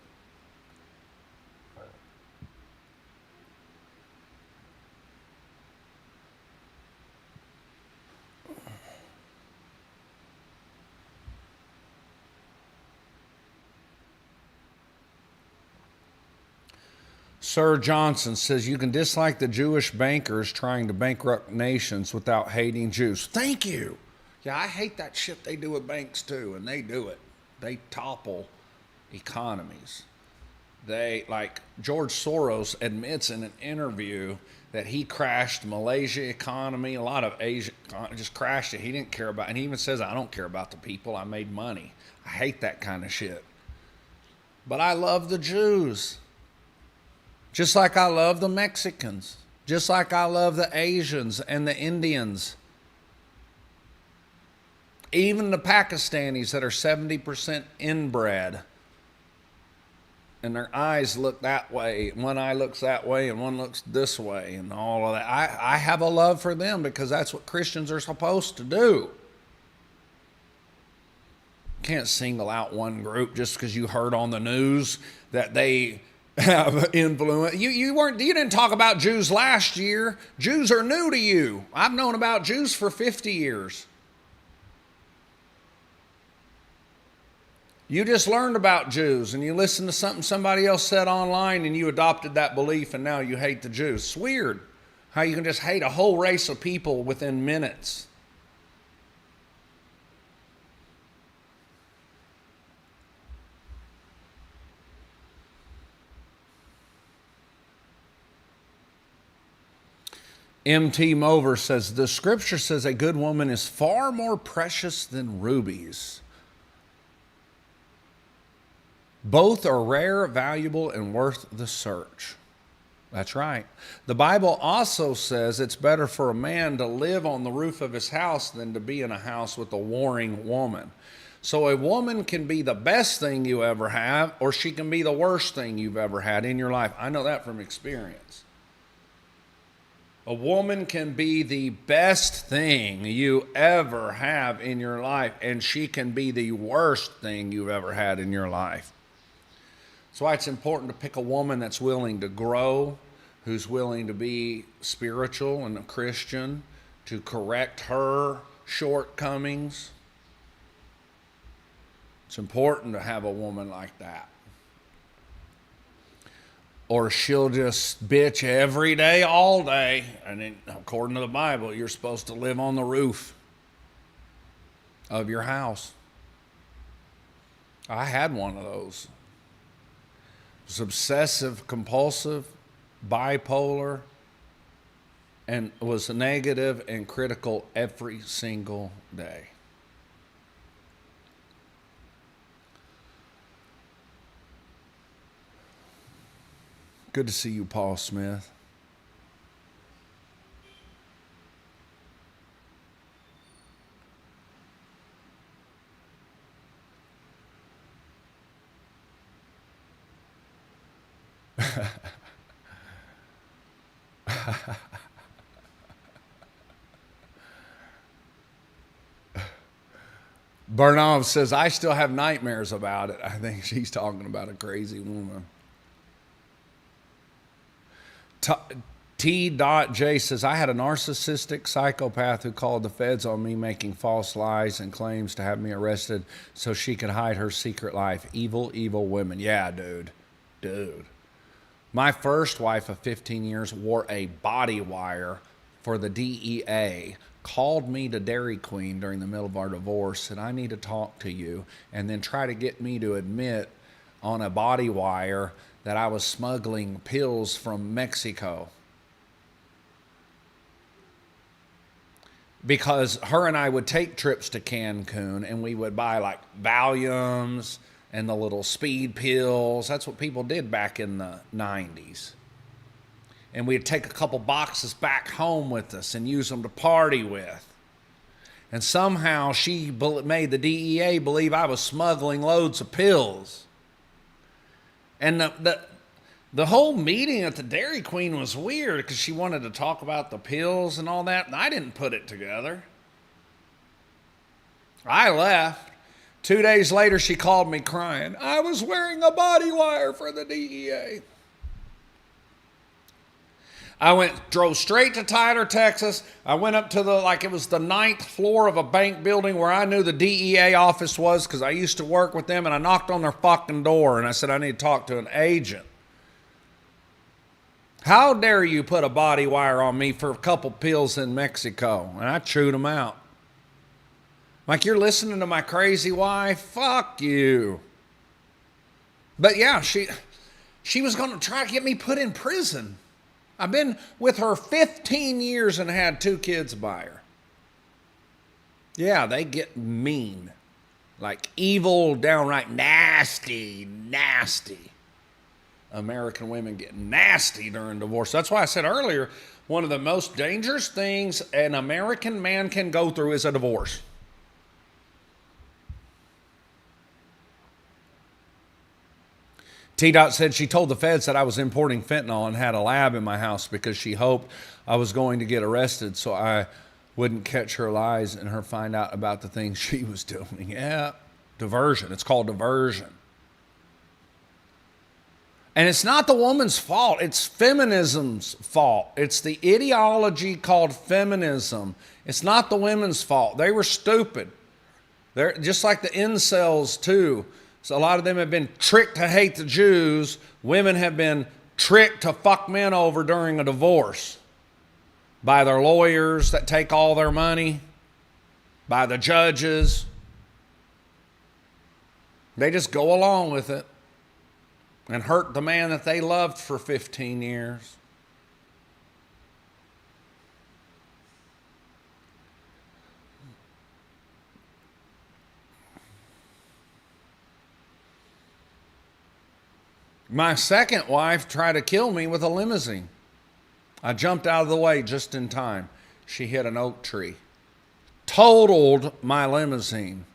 Sir Johnson says you can dislike the Jewish bankers trying to bankrupt nations without hating Jews. Thank you. Yeah, I hate that shit they do with banks too, and they do it. They topple economies. Like George Soros admits in an interview that he crashed Malaysia economy. A lot of Asia just crashed it. He didn't care about it. And he even says, I don't care about the people. I made money. I hate that kind of shit. But I love the Jews. Just like I love the Mexicans. Just like I love the Asians and the Indians. Even the Pakistanis that are 70% inbred. And their eyes look that way. One eye looks that way and one looks this way and all of that. I have a love for them because that's what Christians are supposed to do. Can't single out one group just because you heard on the news that they have influence. You didn't talk about Jews last year. Jews are new to you. I've known about Jews for 50 years. You just learned about Jews and you listened to something somebody else said online and you adopted that belief and now you hate the Jews. It's weird how you can just hate a whole race of people within minutes. M.T. Mover says, the scripture says a good woman is far more precious than rubies. Both are rare, valuable, and worth the search. That's right. The Bible also says it's better for a man to live on the roof of his house than to be in a house with a warring woman. So a woman can be the best thing you ever have, or she can be the worst thing you've ever had in your life. I know that from experience. A woman can be the best thing you ever have in your life, and she can be the worst thing you've ever had in your life. That's why it's important to pick a woman that's willing to grow, who's willing to be spiritual and a Christian, to correct her shortcomings. It's important to have a woman like that. Or she'll just bitch every day, all day. And then, according to the Bible, you're supposed to live on the roof of your house. I had one of those. It was obsessive, compulsive, bipolar, and was negative and critical every single day. Good to see you, Paul Smith. Bernov says, I still have nightmares about it. I think she's talking about a crazy woman. T.J says, I had a narcissistic psychopath who called the feds on me making false lies and claims to have me arrested so she could hide her secret life. Evil, evil women. Yeah, dude. My first wife of 15 years wore a body wire for the DEA, called me to Dairy Queen during the middle of our divorce, said, I need to talk to you, and then try to get me to admit on a body wire that I was smuggling pills from Mexico. Because her and I would take trips to Cancun and we would buy like Valiums and the little speed pills. That's what people did back in the 90s. And we'd take a couple boxes back home with us and use them to party with. And somehow she made the DEA believe I was smuggling loads of pills. And the whole meeting at the Dairy Queen was weird because she wanted to talk about the pills and all that, and I didn't put it together. I left. 2 days later, she called me crying. I was wearing a body wire for the DEA. I drove straight to Tyler, Texas. I went up to it was the 9th floor of a bank building where I knew the DEA office was because I used to work with them, and I knocked on their fucking door and I said, I need to talk to an agent. How dare you put a body wire on me for a couple pills in Mexico? And I chewed them out. Like, you're listening to my crazy wife? Fuck you. But yeah, she was going to try to get me put in prison. I've been with her 15 years and had 2 kids by her. Yeah, they get mean. Like evil, downright nasty. American women get nasty during divorce. That's why I said earlier, one of the most dangerous things an American man can go through is a divorce. T-Dot said she told the feds that I was importing fentanyl and had a lab in my house because she hoped I was going to get arrested so I wouldn't catch her lies and her find out about the things she was doing. Yeah, diversion. It's called diversion. And it's not the woman's fault. It's feminism's fault. It's the ideology called feminism. It's not the women's fault. They were stupid. They're just like the incels too. So a lot of them have been tricked to hate the Jews. Women have been tricked to fuck men over during a divorce by their lawyers that take all their money, by the judges. They just go along with it and hurt the man that they loved for 15 years. My second wife tried to kill me with a limousine. I jumped out of the way just in time. She hit an oak tree. Totaled my limousine.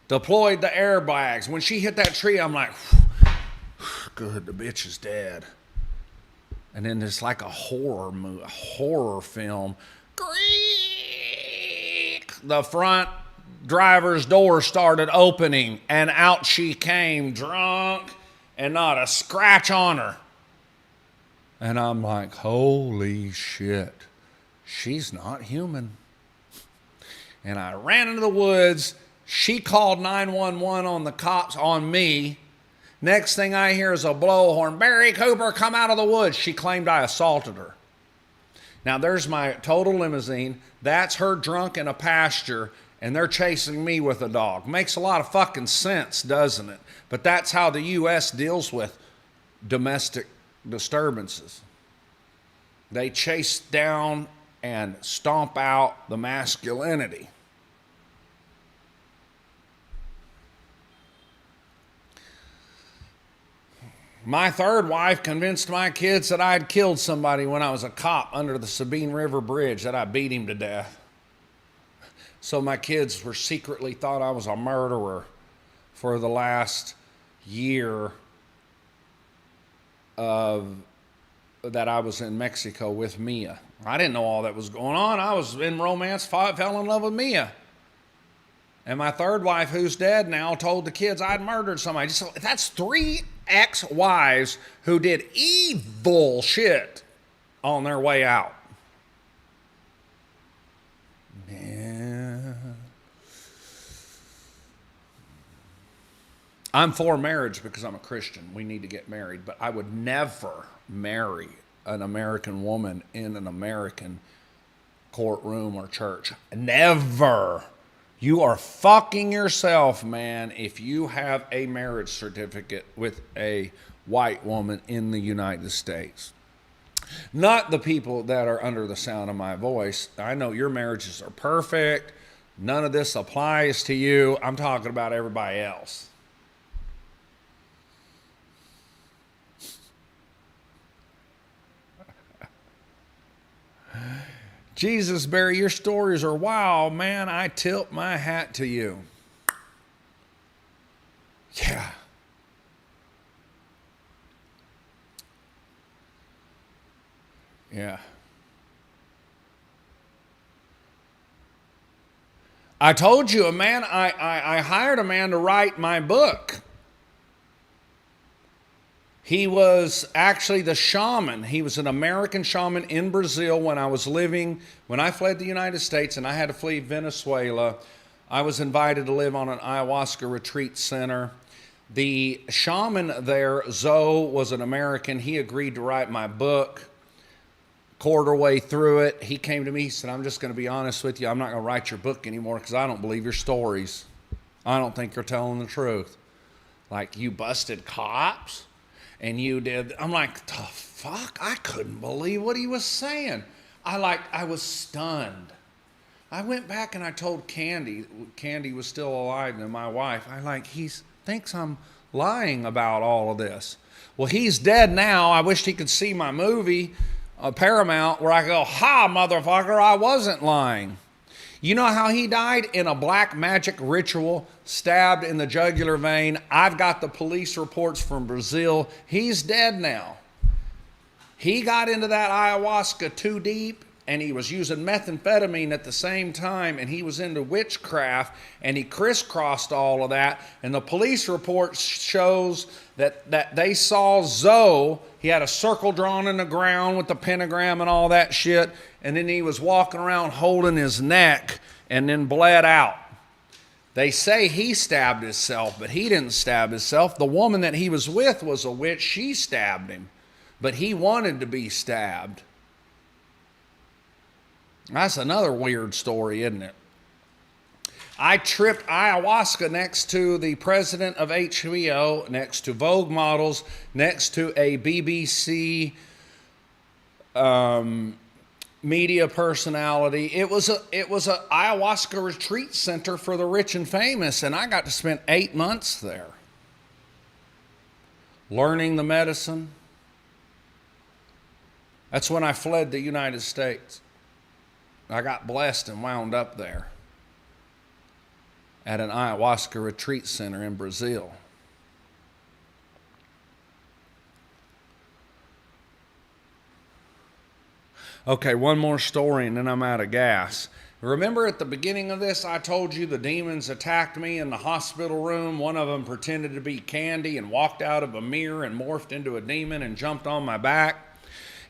Deployed the airbags. When she hit that tree, I'm like, good, the bitch is dead. And then it's like a horror movie, a horror film. The front driver's door started opening, and out she came, drunk, and not a scratch on her. And I'm like, holy shit, she's not human. And I ran into the woods. She called 911 on the cops, on me. Next thing I hear is a blowhorn. Barry Cooper, come out of the woods. She claimed I assaulted her. Now there's my total limousine. That's her drunk in a pasture, and they're chasing me with a dog. Makes a lot of fucking sense, doesn't it? But that's how the U.S. deals with domestic disturbances. They chase down and stomp out the masculinity. My third wife convinced my kids that I had killed somebody when I was a cop under the Sabine River Bridge, that I beat him to death. So my kids were secretly thought I was a murderer for the last year that I was in Mexico with Mia. I didn't know all that was going on. I was in romance, fell in love with Mia. And my third wife, who's dead now, told the kids I'd murdered somebody. So that's 3 ex-wives who did evil shit on their way out. Yeah. I'm for marriage because I'm a Christian. We need to get married. But I would never marry an American woman in an American courtroom or church. Never. You are fucking yourself, man, if you have a marriage certificate with a white woman in the United States. Not the people that are under the sound of my voice. I know your marriages are perfect. None of this applies to you. I'm talking about everybody else. Jesus, Barry, your stories are wow, man. I tilt my hat to you. Yeah. Yeah. I told you, I hired a man to write my book. He was actually the shaman. He was an American shaman in Brazil when I fled the United States and I had to flee Venezuela. I was invited to live on an ayahuasca retreat center. The shaman there, Zoe, was an American. He agreed to write my book. Quarter way through it, he came to me, he said, I'm just going to be honest with you. I'm not going to write your book anymore because I don't believe your stories. I don't think you're telling the truth. Like, you busted cops? And you did. I'm like, the fuck? I couldn't believe what he was saying. I was stunned. I went back and I told Candy was still alive, and my wife, he thinks I'm lying about all of this. Well, he's dead now. I wished he could see my movie, Paramount, where I go, ha, motherfucker, I wasn't lying. You know how he died? In a black magic ritual, stabbed in the jugular vein. I've got the police reports from Brazil. He's dead now. He got into that ayahuasca too deep, and he was using methamphetamine at the same time, and he was into witchcraft, and he crisscrossed all of that. And the police report shows that they saw Zoe. He had a circle drawn in the ground with the pentagram and all that shit, and then he was walking around holding his neck and then bled out. They say he stabbed himself, but he didn't stab himself. The woman that he was with was a witch. She stabbed him, but he wanted to be stabbed. That's another weird story, isn't it? I tripped ayahuasca next to the president of HBO, next to Vogue models, next to a BBC media personality. It was a ayahuasca retreat center for the rich and famous, and I got to spend 8 months there, learning the medicine. That's when I fled the United States. I got blessed and wound up there at an ayahuasca retreat center in Brazil. Okay, one more story and then I'm out of gas. Remember at the beginning of this, I told you the demons attacked me in the hospital room. One of them pretended to be Candy and walked out of a mirror and morphed into a demon and jumped on my back.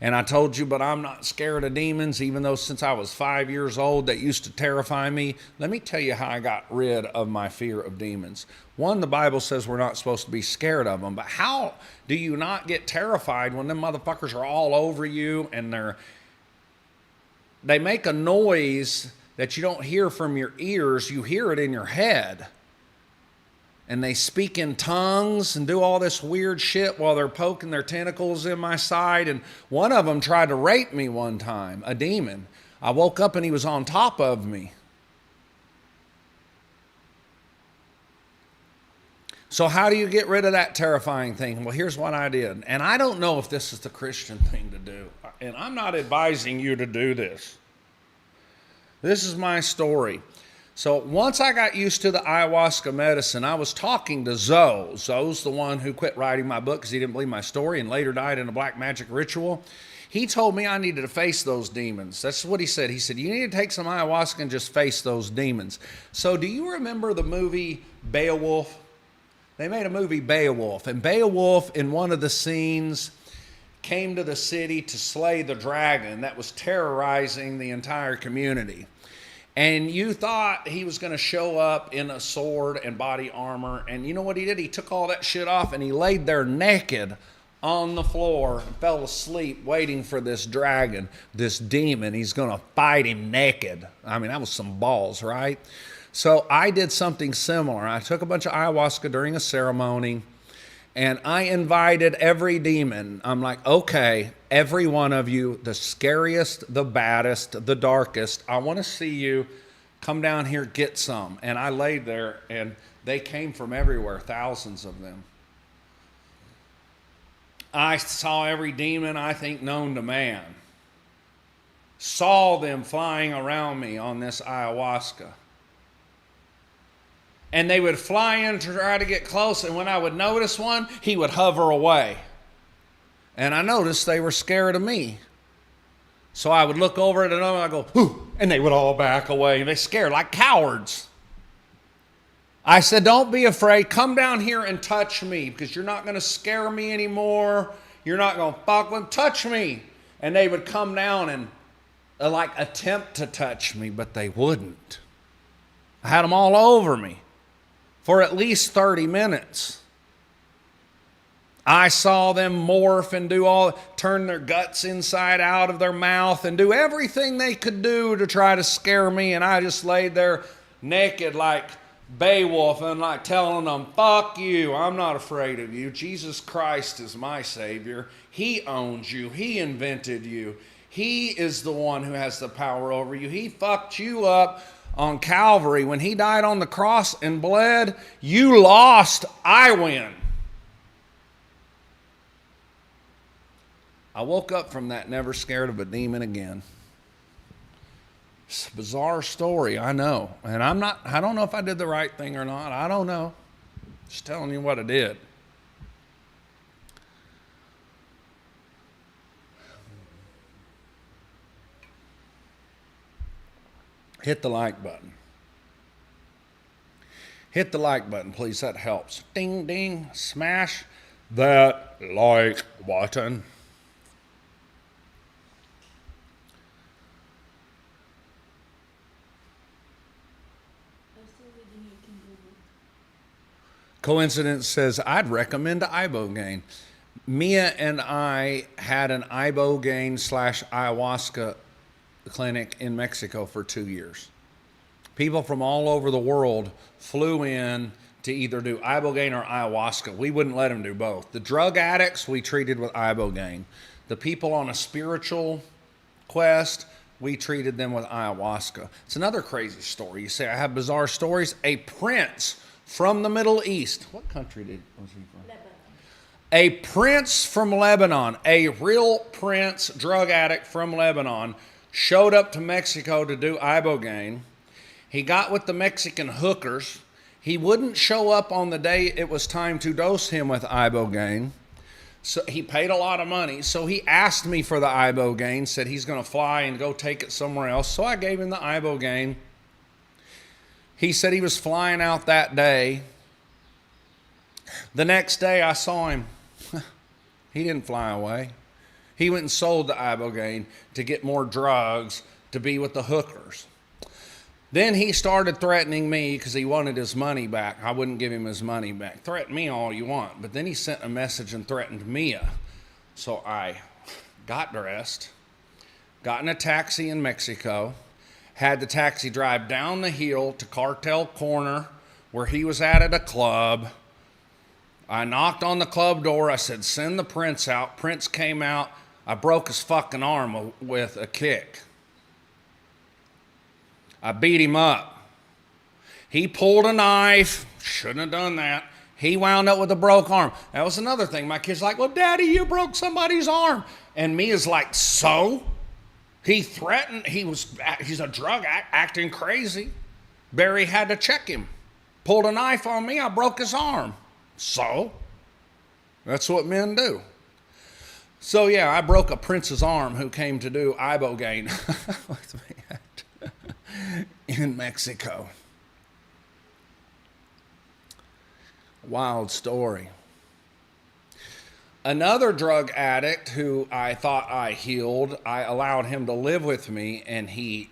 And I told you, but I'm not scared of demons, even though since I was 5 years old, that used to terrify me. Let me tell you how I got rid of my fear of demons. One, the Bible says we're not supposed to be scared of them, but how do you not get terrified when them motherfuckers are all over you and they make a noise that you don't hear from your ears, you hear it in your head. And they speak in tongues and do all this weird shit while they're poking their tentacles in my side. And one of them tried to rape me one time, a demon. I woke up and he was on top of me. So how do you get rid of that terrifying thing? Well, here's what I did. And I don't know if this is the Christian thing to do. And I'm not advising you to do this. This is my story. So once I got used to the ayahuasca medicine, I was talking to Zoe. Zoe's the one who quit writing my book because he didn't believe my story and later died in a black magic ritual. He told me I needed to face those demons. That's what he said. He said, you need to take some ayahuasca and just face those demons. So do you remember the movie Beowulf? They made a movie Beowulf. And Beowulf, in one of the scenes, came to the city to slay the dragon that was terrorizing the entire community. And you thought he was going to show up in a sword and body armor. And you know what he did? He took all that shit off and he laid there naked on the floor and fell asleep waiting for this dragon, this demon. He's going to fight him naked. I mean, that was some balls, right? So I did something similar. I took a bunch of ayahuasca during a ceremony and I invited every demon. I'm like, okay, every one of you, the scariest, the baddest, the darkest, I want to see you. Come down here, get some. And I laid there and they came from everywhere, thousands of them. I saw every demon I think known to man. Saw them flying around me on this ayahuasca. And they would fly in to try to get close. And when I would notice one, he would hover away. And I noticed they were scared of me. So I would look over at another and I go, whoo, and they would all back away. They scared like cowards. I said, don't be afraid. Come down here and touch me because you're not going to scare me anymore. You're not going to fuck with, touch me. And they would come down and like attempt to touch me, but they wouldn't. I had them all over me for at least 30 minutes. I saw them morph and turn their guts inside out of their mouth and do everything they could do to try to scare me. And I just laid there naked like Beowulf and like telling them, fuck you, I'm not afraid of you. Jesus Christ is my Savior. He owns you. He invented you. He is the one who has the power over you. He fucked you up on Calvary. When he died on the cross and bled, you lost, I win. I woke up from that never scared of a demon again. It's a bizarre story, I know. And I don't know if I did the right thing or not. I don't know. Just telling you what I did. Hit the like button. Hit the like button, please. That helps. Ding, ding. Smash that like button. Coincidence says, I'd recommend ibogaine. Mia and I had an ibogaine / ayahuasca clinic in Mexico for 2 years. People from all over the world flew in to either do ibogaine or ayahuasca. We wouldn't let them do both. The drug addicts we treated with ibogaine. The people on a spiritual quest, we treated them with ayahuasca. It's another crazy story. You say, I have bizarre stories. A prince from the Middle East. What country was he from? Lebanon. A prince from Lebanon, a real prince, drug addict from Lebanon, showed up to Mexico to do ibogaine. He got with the Mexican hookers. He wouldn't show up on the day it was time to dose him with ibogaine. So he paid a lot of money. So he asked me for the ibogaine, said he's going to fly and go take it somewhere else. So I gave him the ibogaine. He said he was flying out that day. The next day I saw him. He didn't fly away. He went and sold the ibogaine to get more drugs to be with the hookers. Then he started threatening me because he wanted his money back. I wouldn't give him his money back. Threaten me all you want. But then he sent a message and threatened Mia. So I got dressed, got in a taxi in Mexico, had the taxi drive down the hill to Cartel Corner where he was at a club. I knocked on the club door. I said, send the Prince out. Prince came out. I broke his fucking arm with a kick. I beat him up. He pulled a knife. Shouldn't have done that. He wound up with a broke arm. That was another thing. My kid's like, well, Daddy, you broke somebody's arm. And Mia's like, so? He threatened. He's a drug acting crazy. Barry had to check him. Pulled a knife on me. I broke his arm. So? That's what men do. So, yeah, I broke a prince's arm who came to do ibogaine with me in Mexico. Wild story. Another drug addict who I thought I healed, I allowed him to live with me, and he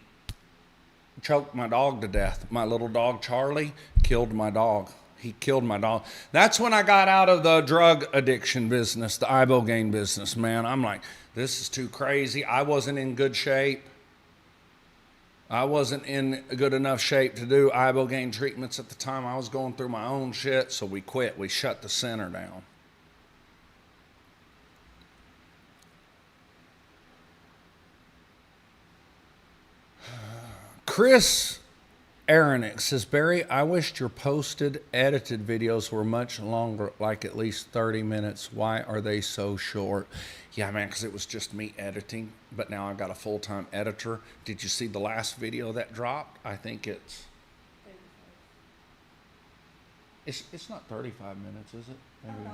choked my dog to death. My little dog, Charlie, killed my dog. He killed my dog. That's when I got out of the drug addiction business, the ibogaine business, man. I'm like, this is too crazy. I wasn't in good shape. I wasn't in good enough shape to do ibogaine treatments at the time. I was going through my own shit, so we quit. We shut the center down. Chris Aronik says, Barry, I wished your posted, edited videos were much longer, like at least 30 minutes. Why are they so short? Yeah, man, because it was just me editing, but now I've got a full-time editor. Did you see the last video that dropped? I think it's not 35 minutes, is it? Maybe no.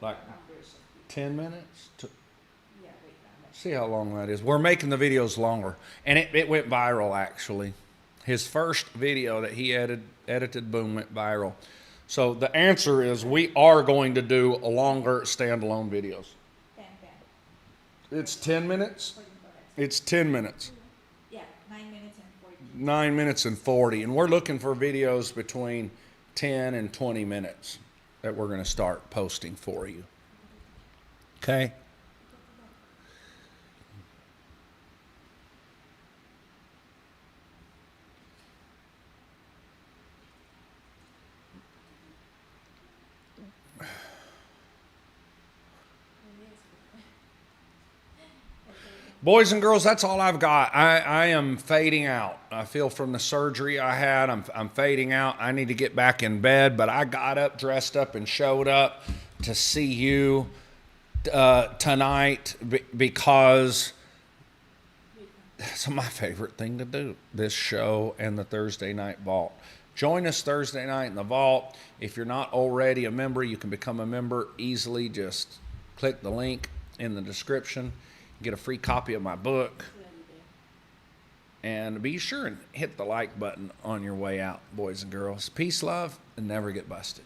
Like 10 minutes? Yeah, wait, see how long that is. We're making the videos longer, and it went viral, actually. His first video that he edited, boom, went viral. So the answer is we are going to do a longer standalone videos. It's 10 minutes? It's 10 minutes. Yeah, 9 minutes and 40. 9 minutes and 40. And we're looking for videos between 10 and 20 minutes that we're going to start posting for you. Okay? Boys and girls, that's all I've got. I am fading out. I feel from the surgery I had, I'm fading out. I need to get back in bed, but I got up, dressed up, and showed up to see you tonight because it's my favorite thing to do, this show and the Thursday Night Vault. Join us Thursday night in the Vault. If you're not already a member, you can become a member easily. Just click the link in the description. Get a free copy of my book. And be sure and hit the like button on your way out, boys and girls. Peace, love, and never get busted.